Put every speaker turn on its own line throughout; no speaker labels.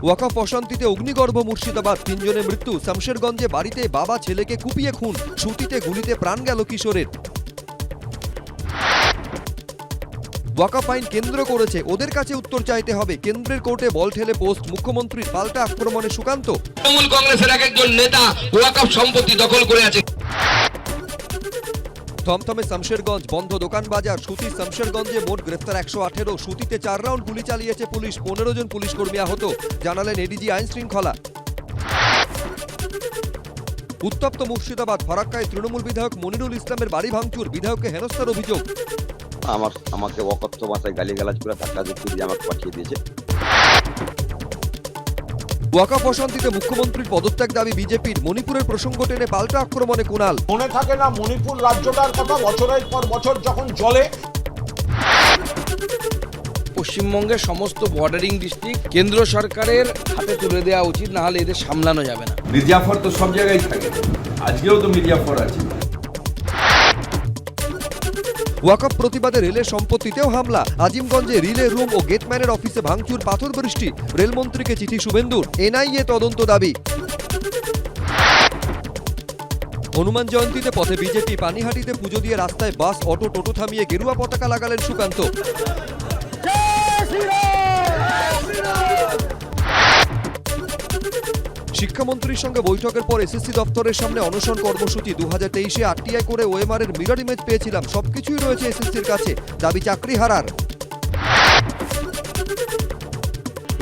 ওয়াকফ অশান্তিতে অগ্নিগর্ভ মুর্শিদাবাদ, 3 জনের মৃত্যু। শামশেরগঞ্জে বাড়িতে বাবা ছেলেকে কুপিয়ে খুন, সুতিতে গুলিতে প্রাণ গেল কিশোরের। ওয়াকফ আইন কেন্দ্র করেছে, ওদের কাছে উত্তর চাইতে হবে। কেন্দ্রের কোর্টে বল ঠেলে পোস্ট, মুখ্যমন্ত্রীর পাল্টা আক্রমণে সুকান্ত।
তৃণমূল কংগ্রেসের একজন নেতা ওয়াকফ সম্পত্তি দখল করে আছে।
থমথমে শামশেরগঞ্জ, বন্ধ দোকান বাজার। সুতি শামশেরগঞ্জে মোট গ্রেফতার 118। সুতিতে 4 রাউন্ড গুলি চালিয়েছে পুলিশ, 15 জন পুলিশ কর্মী আহত, জানালেন এডিজি আইন শৃঙ্খলা। উত্তপ্ত মুর্শিদাবাদ, ফারাক্কায় তৃণমূল বিধায়ক মনিরুল ইসলামের বাড়ি ভাঙচুর, বিধায়ককে হেনস্থার অভিযোগ।
আমাকে অকথ্য ভাষায় গালিগালাজ করে ধাক্কা ধাক্কি দিয়ে আমাকে পাঠিয়ে দিয়েছে।
ওয়াকফ অশান্তিতে মুখ্যমন্ত্রীর পদত্যাগ দাবি বিজেপির, মণিপুরের প্রসঙ্গ টেনে পাল্টা আক্রমণে কুণাল।
মনে থাকে না মণিপুর রাজ্যটার কথা, বছরের পর বছর যখন চলে।
পশ্চিমবঙ্গের সমস্ত বর্ডারিং ডিস্ট্রিক্ট কেন্দ্র সরকারের হাতে তুলে দেওয়া উচিত, না হলে এদের সামলানো যাবে না।
মির্জাফর তো সব জায়গায় থাকে, আজকেও তো মির্জাফর আছে।
ওয়াকফ প্রতিবাদে রেলের সম্পত্তিতেও হামলা, আজিমগঞ্জে রিলে রুম ও গেটম্যানের অফিসে ভাঙচুর, পাথর বৃষ্টি। রেলমন্ত্রীকে চিঠি শুভেন্দুর, এনআইএ তদন্ত দাবি। হনুমান জয়ন্তীতে পথে বিজেপি, পানিহাটিতে পুজো দিয়ে রাস্তায় বাস, অটো, টোটো থামিয়ে গেরুয়া পতাকা লাগালেন সুকান্ত। শিক্ষামন্ত্রীর সঙ্গে বৈঠকের পর এসএসসি দপ্তরের সামনে অনশন কর্মসূচি। 2023-এ আরটিআই করে ওএমআর এর মিরর ইমেজ পেয়েছিলাম, সবকিছুই রয়েছে এসএসসির কাছে, দাবি চাকরি হারার।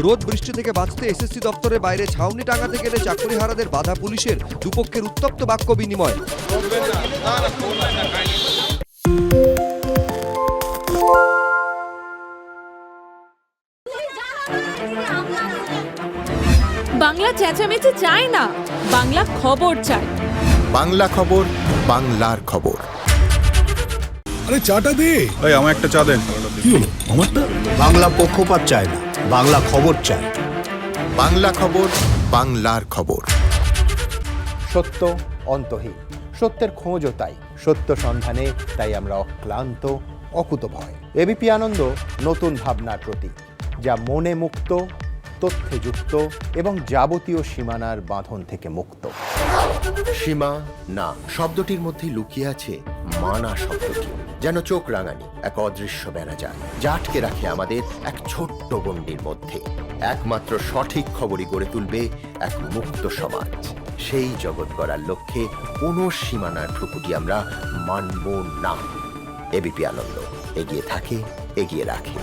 রোদ বৃষ্টি থেকে বাঁচতে এসএসসি দপ্তরের বাইরে ছাউনি টাঙাতে গেলে চাকরি হারাদের বাধা পুলিশের, দুপক্ষের উত্তপ্ত বাক্য বিনিময়।
বাংলা চেঁচামেচি চায় না, বাংলা খবর চায়।
বাংলা খবর, বাংলার খবর।
আরে চাটা দে।
এই আমার একটা চা দেন।
কি হলো আমারটা?
বাংলা পক্ষপাত চায় না, বাংলা খবর চায়। বাংলা খবর, বাংলার খবর।
সত্য অন্তহীন, সত্যের খোঁজও তাই, সত্য সন্ধানে তাই আমরা অক্লান্ত, অকুতভয়। এবিপি আনন্দ নতুন ভাবনার প্রতীক, যা মনে মুক্ত, তথ্যে যুক্ত এবং যাবতীয় সীমানার বাঁধন থেকে মুক্ত।
সীমা না শব্দটির মধ্যে লুকিয়ে আছে মানা শব্দটি, যেন চোখ রাঙানি এক অদৃশ্য বেড়াজাল, যা আটকে রাখে আমাদের এক ছোট্ট গণ্ডির মধ্যে। একমাত্র সঠিক খবরই গড়ে তুলবে এক মুক্ত সমাজ। সেই জগৎ গড়ার লক্ষ্যে কোনো সীমানার ঠুকুটি আমরা মানব না। এবিপি আনন্দ এগিয়ে থাকে, এগিয়ে রাখে।